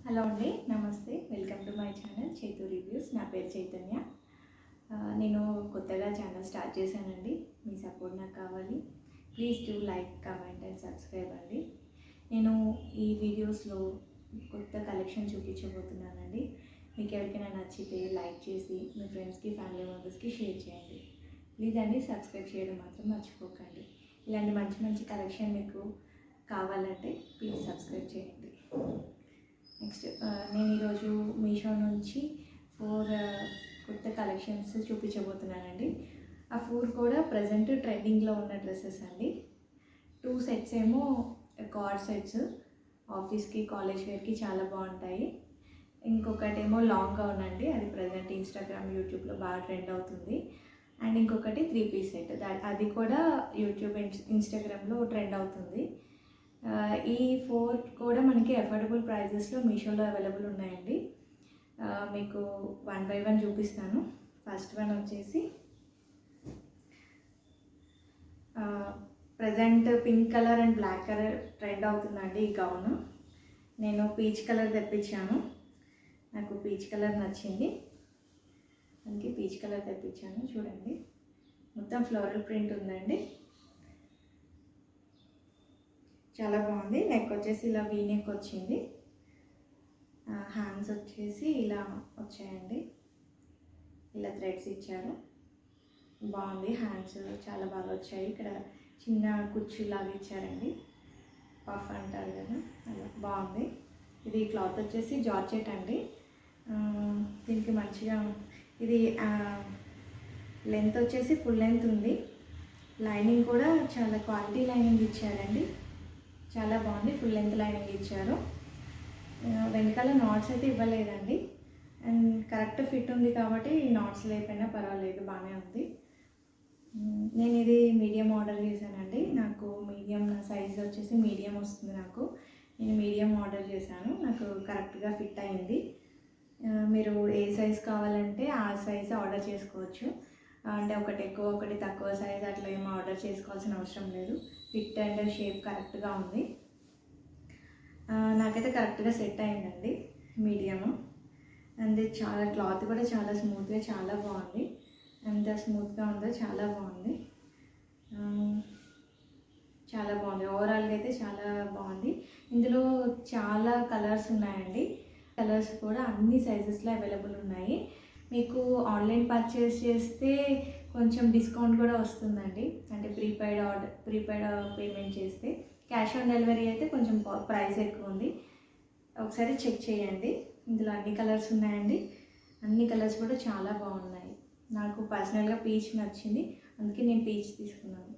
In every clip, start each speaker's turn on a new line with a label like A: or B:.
A: Hello అండి, నమస్తే. Welcome to my channel Chaitu reviews. నా పేరు చైతన్య. నేను కొత్తగా ఛానల్ స్టార్ట్ చేశానండి. మీ సపోర్ట్ నాకు కావాలి. Please do like, comment and subscribe అండి. నేను ఈ వీడియోస్లో కొత్త కలెక్షన్ చూపించబోతున్నానండి. మీకు ఎవరికైనా నచ్చితే లైక్ చేసి మీ ఫ్రెండ్స్కి, ఫ్యామిలీ మెంబర్స్కి షేర్ చేయండి. ప్లీజ్ అండి, సబ్స్క్రైబ్ చేయడం మాత్రం మర్చిపోకండి. ఇలాంటి మంచి మంచి కలెక్షన్ మీకు కావాలంటే ప్లీజ్ సబ్స్క్రైబ్ చేయండి. నెక్స్ట్ నేను ఈరోజు మీషో నుంచి 4 కొత్త కలెక్షన్స్ చూపించబోతున్నానండి. ఆ 4 కూడా ప్రజెంట్ ట్రెండింగ్లో ఉన్న డ్రెస్సెస్ అండి. 2 సెట్స్ ఏమో కార్డ్ సెట్స్, ఆఫీస్కి, కాలేజ్ వేర్కి చాలా బాగుంటాయి. ఇంకొకటేమో లాంగ్ గౌన్ అండి, అది ప్రజెంట్ ఇన్స్టాగ్రామ్, యూట్యూబ్లో బాగా ట్రెండ్ అవుతుంది. అండ్ ఇంకొకటి 3 పీస్ సెట్, అది కూడా యూట్యూబ్, ఇన్స్టాగ్రామ్లో ట్రెండ్ అవుతుంది. ఈ 4 కూడా మనకి అఫోర్డబుల్ ప్రైజెస్లో మీషోలో అవైలబుల్ ఉన్నాయండి. మీకు 1 బై 1 చూపిస్తాను. ఫస్ట్ వన్ వచ్చేసి present pink colour and black colour trend అవుతుందండి ఈ గౌన్. నేను పీచ్ కలర్ తెప్పించాను, నాకు పీచ్ కలర్ నచ్చింది, అందుకే పీచ్ కలర్ తెప్పించాను. చూడండి, మొత్తం ఫ్లోరల్ ప్రింట్ ఉందండి, చాలా బాగుంది. నెక్ వచ్చేసి ఇలా వీ నెక్ వచ్చింది, హ్యాండ్స్ వచ్చేసి ఇలా వచ్చాయండి, ఇలా థ్రెడ్స్ ఇచ్చారు. బాగుంది, హ్యాండ్స్ చాలా బాగా వచ్చాయి. ఇక్కడ చిన్న కుచ్చులాగా ఇచ్చారండి, పఫ్ అంటారు కదా, అలా బాగుంది. ఇది క్లాత్ వచ్చేసి జార్జెట్ అండి. దీనికి మంచిగా ఇది లెంత్ వచ్చేసి ఫుల్ లెంత్ ఉంది. లైనింగ్ కూడా చాలా క్వాలిటీ లైనింగ్ ఇచ్చారండి, చాలా బాగుంది. ఫుల్ లెంత్ లైనింగ్ ఇచ్చారు. వెనకాల నాట్స్ అయితే ఇవ్వలేదండి, అండ్ కరెక్ట్ ఫిట్ ఉంది కాబట్టి నాట్స్ లేకపోయినా పర్వాలేదు, బాగానే ఉంది. నేను ఇది మీడియం ఆర్డర్ చేశానండి. నాకు మీడియం, నా సైజ్ వచ్చేసి మీడియం వస్తుంది. నేను మీడియం ఆర్డర్ చేశాను, నాకు కరెక్ట్గా ఫిట్ అయింది. మీరు ఏ సైజ్ కావాలంటే ఆ సైజ్ ఆర్డర్ చేసుకోవచ్చు. అంటే ఒకటి ఎక్కువ ఒకటి తక్కువ సైజ్ అట్లా ఏమో ఆర్డర్ చేసుకోవాల్సిన అవసరం లేదు. ఫిట్ అండ్ షేప్ కరెక్ట్గా ఉంది. నాకైతే కరెక్ట్గా సెట్ అయిందండి, మీడియము. అండ్ చాలా క్లాత్ కూడా చాలా స్మూత్గా, చాలా బాగుంది. ఎంత స్మూత్గా ఉందో చాలా బాగుంది, చాలా బాగుంది. ఓవరాల్గా అయితే చాలా బాగుంది. ఇందులో చాలా కలర్స్ ఉన్నాయండి. కలర్స్ కూడా అన్ని సైజెస్లో అవైలబుల్ ఉన్నాయి. మీకు ఆన్లైన్ పర్చేస్ చేస్తే కొంచెం డిస్కౌంట్ కూడా వస్తుందండి, అంటే ప్రీపెయిడ్ పేమెంట్ చేస్తే. క్యాష్ ఆన్ డెలివరీ అయితే కొంచెం ప్రైస్ ఎక్కువ ఉంది, ఒకసారి చెక్ చేయండి. ఇందులో అన్ని కలర్స్ ఉన్నాయండి, అన్ని కలర్స్ కూడా చాలా బాగున్నాయి. నాకు పర్సనల్గా పీచ్ నచ్చింది, అందుకే నేను పీచ్ తీసుకున్నాను.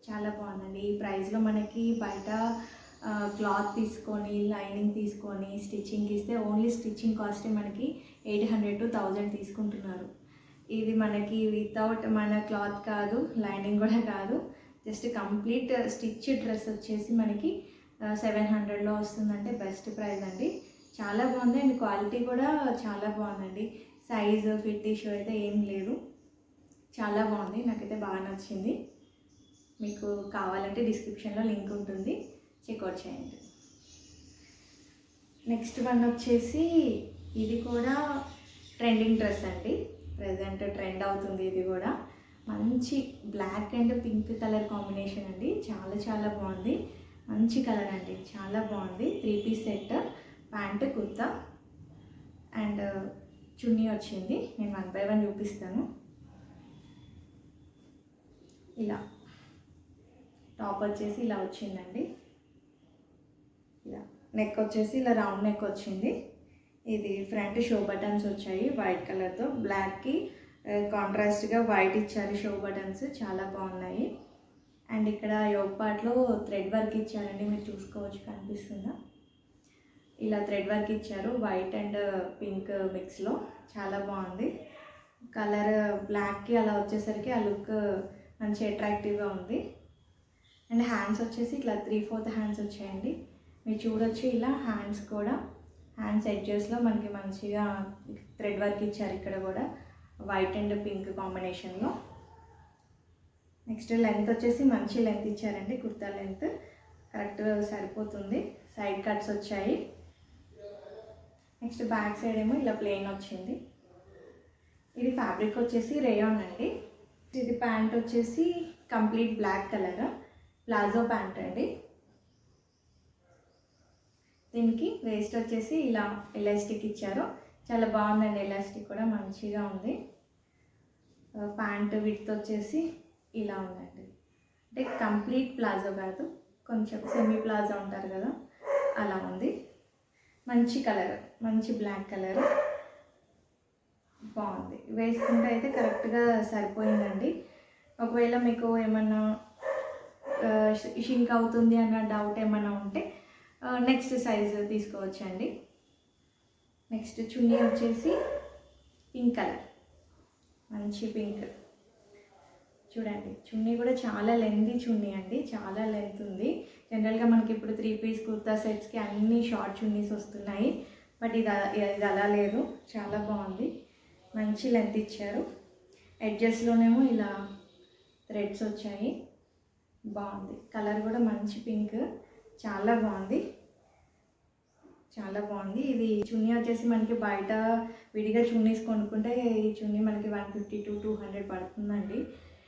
A: చాలా బాగుందండి. ఈ ప్రైస్లో మనకి బయట క్లాత్ తీసుకొని, లైనింగ్ తీసుకొని స్టిచ్చింగ్ ఇస్తే ఓన్లీ స్టిచ్చింగ్ కాస్టే మనకి 800 to 1000 తీసుకుంటున్నారు. ఇది మనకి వితౌట్ మన క్లాత్ కాదు, లైనింగ్ కూడా కాదు, జస్ట్ కంప్లీట్ స్టిచ్ డ్రెస్ వచ్చేసి మనకి 700లో వస్తుందంటే బెస్ట్ ప్రైస్ అండి. చాలా బాగుంది, అండ్ క్వాలిటీ కూడా చాలా బాగుందండి. సైజు, ఫిట్ ఇష్యూ అయితే ఏం లేదు, చాలా బాగుంది. నాకైతే బాగా నచ్చింది. మీకు కావాలంటే డిస్క్రిప్షన్లో లింక్ ఉంటుంది, చెక్అవుట్ చేయండి. నెక్స్ట్ వన్ వచ్చేసి ఇది కూడా ట్రెండింగ్ డ్రెస్ అండి, ప్రజెంట్ ట్రెండ్ అవుతుంది. ఇది కూడా మంచి black and pink colour combination అండి, చాలా చాలా బాగుంది. మంచి కలర్ అండి, చాలా బాగుంది. 3 piece set, pant, kurta and chunni వచ్చింది. నేను 1 బై 1 చూపిస్తాను. ఇలా టాప్ వచ్చేసి ఇలా వచ్చిందండి, ఇలా నెక్ వచ్చేసి ఇలా రౌండ్ నెక్ వచ్చింది. ఇది ఫ్రంట్ షో బటన్స్ వచ్చాయి వైట్ కలర్తో, బ్లాక్కి కాంట్రాస్ట్గా వైట్ ఇచ్చారు షో బటన్స్, చాలా బాగున్నాయి. అండ్ ఇక్కడ యోగ్ పార్ట్లో థ్రెడ్ వర్క్ ఇచ్చారండి, మీరు చూసుకోవచ్చు, కనిపిస్తుందా? ఇలా థ్రెడ్ వర్క్ ఇచ్చారు వైట్ అండ్ పింక్ మిక్స్లో, చాలా బాగుంది. కలర్ బ్లాక్కి అలా వచ్చేసరికి ఆ లుక్ మంచి అట్రాక్టివ్గా ఉంది. అండ్ హ్యాండ్స్ వచ్చేసి ఇట్లా 3/4 హ్యాండ్స్ వచ్చాయండి, మీరు చూడొచ్చు. ఇలా హ్యాండ్స్ కూడా, హ్యాండ్స్ ఎడ్జెస్లో మనకి మంచిగా థ్రెడ్ వర్క్ ఇచ్చారు, ఇక్కడ కూడా వైట్ అండ్ పింక్ కాంబినేషన్లో. నెక్స్ట్ లెంత్ వచ్చేసి మంచి లెంత్ ఇచ్చారండి, కుర్తా లెంత్ కరెక్ట్గా సరిపోతుంది. సైడ్ కట్స్ వచ్చాయి, నెక్స్ట్ బ్యాక్ సైడ్ ఏమో ఇలా ప్లెయిన్ వచ్చింది. ఇది ఫ్యాబ్రిక్ వచ్చేసి రేయాన్ అండి. ఇది ప్యాంట్ వచ్చేసి complete black colour palazzo pant అండి. దీనికి వేస్ట్ వచ్చేసి ఇలా ఎలాస్టిక్ ఇచ్చారు, చాలా బాగుందండి. ఎలాస్టిక్ కూడా మంచిగా ఉంది. ప్యాంట్ విడ్త్ వచ్చేసి ఇలా ఉందండి. అంటే కంప్లీట్ ప్లాజో కాదు, కొంచెం సెమీ ప్లాజో ఉంటారు కదా అలా ఉంది. మంచి కలర్, మంచి బ్లాక్ కలర్ బాగుంది. వేసుకుంటే అయితే కరెక్ట్గా సరిపోయిందండి. ఒకవేళ మీకు ఏమన్నా షింక్ అవుతుంది అన్న డౌట్ ఏమైనా ఉంటే నెక్స్ట్ సైజ్ తీసుకోవచ్చండి. నెక్స్ట్ చున్నీ వచ్చేసి పింక్ కలర్, మంచి పింక్. చూడండి చున్నీ కూడా చాలా లెంతీ చున్నీ అండి, చాలా లెంత్ ఉంది. జనరల్గా మనకి ఇప్పుడు 3 పీస్ కుర్తా సెట్స్కి అన్ని షార్ట్ చున్నీస్ వస్తున్నాయి, బట్ ఇది అలా లేదు, చాలా బాగుంది. మంచి లెంత్ ఇచ్చారు. ఎడ్జెస్లోనేమో ఇలా థ్రెడ్స్ వచ్చాయి, బాగుంది. కలర్ కూడా మంచి పింక్, చాలా బాగుంది, చాలా బాగుంది. ఇది చున్నీ వచ్చేసి మనకి బయట విడిగా చున్నీస్ కొనుక్కుంటే ఈ చున్నీ మనకి 150 to 200 పడుతుందండి.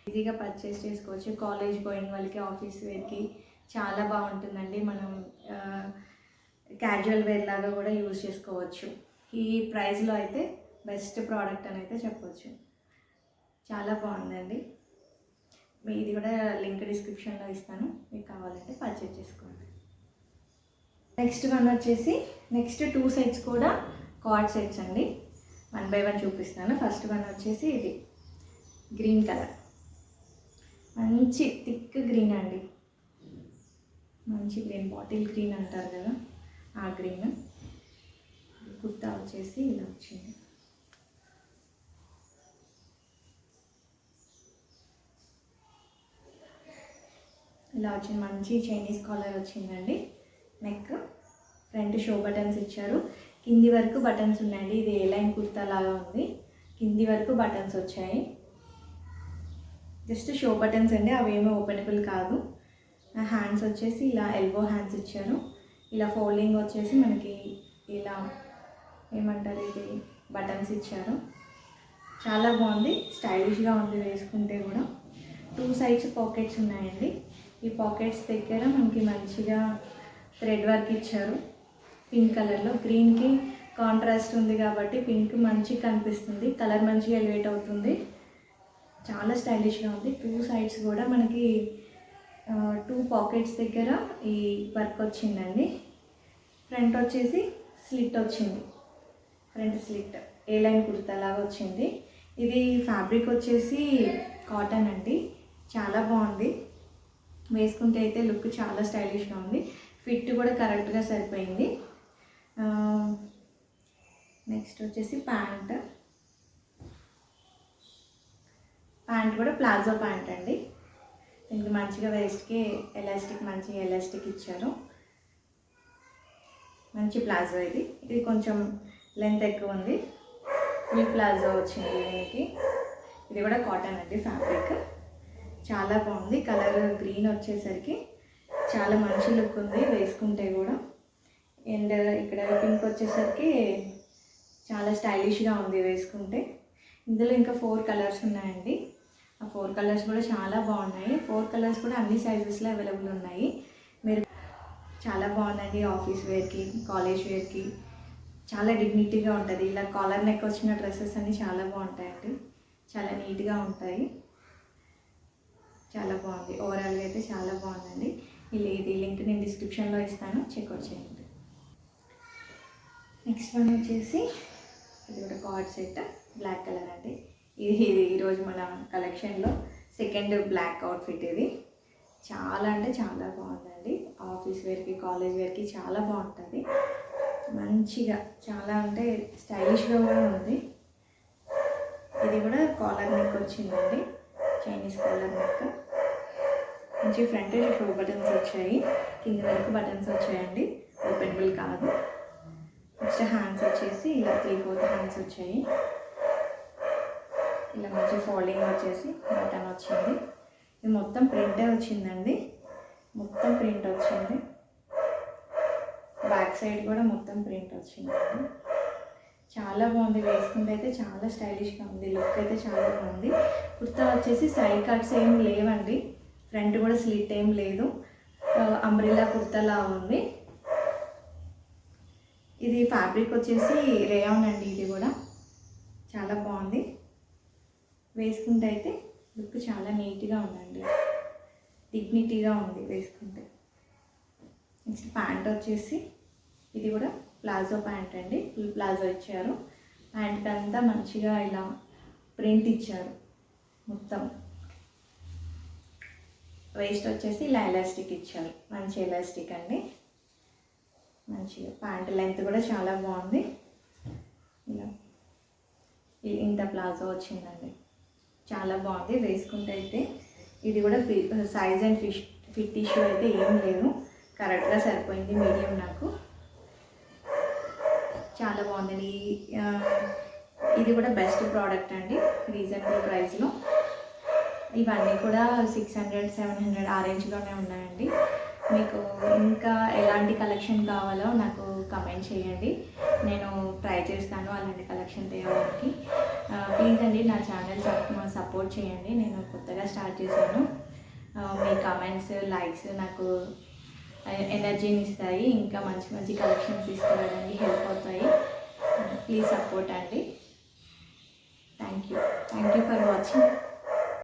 A: ఈజీగా పర్చేస్ చేసుకోవచ్చు. కాలేజ్ పోయిన వాళ్ళకి, ఆఫీస్ వేర్కి చాలా బాగుంటుందండి. మనం క్యాజువల్ వేర్ లాగా కూడా యూజ్ చేసుకోవచ్చు. ఈ ప్రైస్లో అయితే బెస్ట్ ప్రోడక్ట్ అని అయితే చెప్పవచ్చు. చాలా బాగుందండి. ఇది కూడా లింక్ డిస్క్రిప్షన్లో ఇస్తాను, మీకు కావాలంటే పర్చేస్ చేసుకోండి. నెక్స్ట్ వన్ వచ్చేసి నెక్స్ట్ 2 సెట్స్ కూడా కార్డ్ సెట్స్ అండి. 1 by 1 చూపిస్తాను. ఫస్ట్ వన్ వచ్చేసి ఇది గ్రీన్ కలర్, మంచి థిక్ గ్రీన్ అండి. మంచి గ్రీన్, బాటిల్ గ్రీన్ అంటారు కదా ఆ గ్రీన్. కుర్తా వచ్చేసి ఇలా వచ్చింది. ఇలా వచ్చింది, మంచి చైనీస్ కాలర్ వచ్చిందండి. నెక్ ఫ్రంట్ షో బటన్స్ ఇచ్చారు, కింది వరకు బటన్స్ ఉన్నాయండి. ఇది ఏ లైన్ కుర్తా లాగా ఉంది, కింది వరకు బటన్స్ వచ్చాయి. జస్ట్ షో బటన్స్ అండి, అవేమీ ఓపెనబుల్ కాదు. హ్యాండ్స్ వచ్చేసి ఇలా ఎల్బో హ్యాండ్స్ ఇచ్చారు. ఇలా ఫోల్డింగ్ వచ్చేసి మనకి ఇలా ఏమంటారు, ఇది బటన్స్ ఇచ్చారు. చాలా బాగుంది, స్టైలిష్గా ఉంది. వేసుకుంటే కూడా 2 సైడ్స్ పాకెట్స్ ఉన్నాయండి. ఈ పాకెట్స్ దగ్గర మనకి మంచిగా థ్రెడ్ వర్క్ ఇచ్చారు పింక్ కలర్లో. గ్రీన్కి కాంట్రాస్ట్ ఉంది కాబట్టి పింక్ మంచిగా కనిపిస్తుంది, కలర్ మంచిగా ఎలివేట్ అవుతుంది. చాలా స్టైలిష్గా ఉంది. 2 సైడ్స్ కూడా మనకి 2 పాకెట్స్ దగ్గర ఈ వర్క్ వచ్చిందండి. ఫ్రంట్ వచ్చేసి స్లిట్ వచ్చింది, ఫ్రంట్ స్లిట్ ఏ లైన్ కుర్తా లాగా వచ్చింది. ఇది ఫ్యాబ్రిక్ వచ్చేసి కాటన్ అండి, చాలా బాగుంది. వేసుకుంటే అయితే లుక్ చాలా స్టైలిష్గా ఉంది. ఫిట్ కూడా కరెక్ట్గా సరిపోయింది. నెక్స్ట్ వచ్చేసి ప్యాంట్ కూడా ప్లాజో ప్యాంట్ అండి. దీనికి మంచిగా వేస్ట్కి ఎలాస్టిక్, మంచిగా ఎలాస్టిక్ ఇచ్చారు. మంచి ప్లాజో ఇది కొంచెం లెంత్ ఎక్కువ ఉంది. ఫుల్ ప్లాజో వచ్చింది దీనికి. ఇది కూడా కాటన్ అండి ఫ్యాబ్రిక్, చాలా బాగుంది. కలర్ గ్రీన్ వచ్చేసరికి చాలా మంచి లుక్ ఉంది వేసుకుంటే కూడా. అండ్ ఇక్కడ పింక్ వచ్చేసరికి చాలా స్టైలిష్గా ఉంది వేసుకుంటే. ఇందులో ఇంకా 4 కలర్స్ ఉన్నాయండి. ఆ 4 కలర్స్ కూడా చాలా బాగున్నాయి. 4 కలర్స్ కూడా అన్ని సైజెస్లో అవైలబుల్ ఉన్నాయి. మీరు చాలా బాగుందండి. ఆఫీస్ వేర్కి, కాలేజ్ వేర్కి చాలా డిగ్నిటీగా ఉంటుంది. ఇలా కాలర్ నెక్ వచ్చిన డ్రెస్సెస్ అన్నీ చాలా బాగుంటాయండి, చాలా నీట్గా ఉంటాయి. చాలా బాగుంది, ఓవరాల్గా అయితే చాలా బాగుందండి. ఇది లింక్ నేను డిస్క్రిప్షన్లో ఇస్తాను, చెక్అవుట్ చేయండి. నెక్స్ట్ వన్ వచ్చేసి ఇది కూడా కార్డ్ సెట్, బ్లాక్ కలర్ అండి. ఇది ఈరోజు మన కలెక్షన్లో సెకండ్ బ్లాక్ అవుట్ఫిట్. ఇది చాలా అంటే చాలా బాగుందండి. ఆఫీస్ వేర్కి, కాలేజ్ వేర్కి చాలా బాగుంటుంది. మంచిగా చాలా అంటే స్టైలిష్గా కూడా ఉంది. ఇది కూడా కాలర్ నెక్ వచ్చిందండి, చైనీస్ కాలర్ నెక్. మంచి ఫ్రంట్ షో బటన్స్ వచ్చాయి, కింద వరకు బటన్స్ వచ్చాయండి, ఓపెనబుల్ కాదు. నెక్స్ట్ హ్యాండ్స్ వచ్చేసి ఇలా 3/4 హ్యాండ్స్ వచ్చాయి. ఇలా మంచి ఫోల్డింగ్ వచ్చేసి బటన్ వచ్చింది. ఇది మొత్తం ప్రింటే వచ్చిందండి, మొత్తం ప్రింట్ వచ్చింది. బ్యాక్ సైడ్ కూడా మొత్తం ప్రింట్ వచ్చిందండి. చాలా బాగుంది, వేసుకుంటే అయితే చాలా స్టైలిష్గా ఉంది, లుక్ అయితే చాలా బాగుంది. కుర్తా వచ్చేసి సైడ్ కట్స్ ఏం లేవండి, ఫ్రంట్ కూడా స్లిట్ ఏం లేదు, అంబ్రిల్లా కుర్తాలా ఉంది. ఇది ఫ్యాబ్రిక్ వచ్చేసి రేయాన్ అండి, ఇది కూడా చాలా బాగుంది. వేసుకుంటే అయితే లుక్ చాలా నీట్గా ఉందండి, డిగ్నిటీగా ఉంది వేసుకుంటే. నెక్స్ట్ ప్యాంట్ వచ్చేసి ఇది కూడా ప్లాజో ప్యాంట్ అండి, ఫుల్ ప్లాజో ఇచ్చారు. ప్యాంట్ అంతా మంచిగా ఇలా ప్రింట్ ఇచ్చారు మొత్తం. వేస్ట్ వచ్చేసి ఇలా ఎలాస్టిక్ ఇచ్చారు, మంచి ఎలాస్టిక్ అండి. మంచిగా ప్యాంట్ లెంత్ కూడా చాలా బాగుంది. ఇలా ఇంత ప్లాజో వచ్చిందండి, చాలా బాగుంది. వేసుకుంటే అయితే ఇది కూడా సైజ్ అండ్ ఫిట్ ఇష్యూ అయితే ఏం లేదు, కరెక్ట్గా సరిపోయింది, మీడియం నాకు. చాలా బాగుందండి. ఇది కూడా బెస్ట్ ప్రోడక్ట్ అండి, రీజనబుల్ ప్రైస్లో. ఇవన్నీ కూడా 600-700 ఆ రేంజ్లోనే ఉన్నాయండి. మీకు ఇంకా ఎలాంటి కలెక్షన్ కావాలో నాకు కమెంట్ చేయండి, నేను ట్రై చేస్తాను అలాంటి కలెక్షన్ తేవడానికి. ప్లీజ్ అండి నా ఛానల్ సపోర్ట్ చేయండి, నేను కొత్తగా స్టార్ట్ చేశాను. మీ కమెంట్స్, లైక్స్ నాకు ఎనర్జీని ఇస్తాయి, ఇంకా మంచి మంచి కలెక్షన్స్ తీసుకురావడానికి హెల్ప్ అవుతాయి. ప్లీజ్ సపోర్ట్ అండి. Thank you for watching.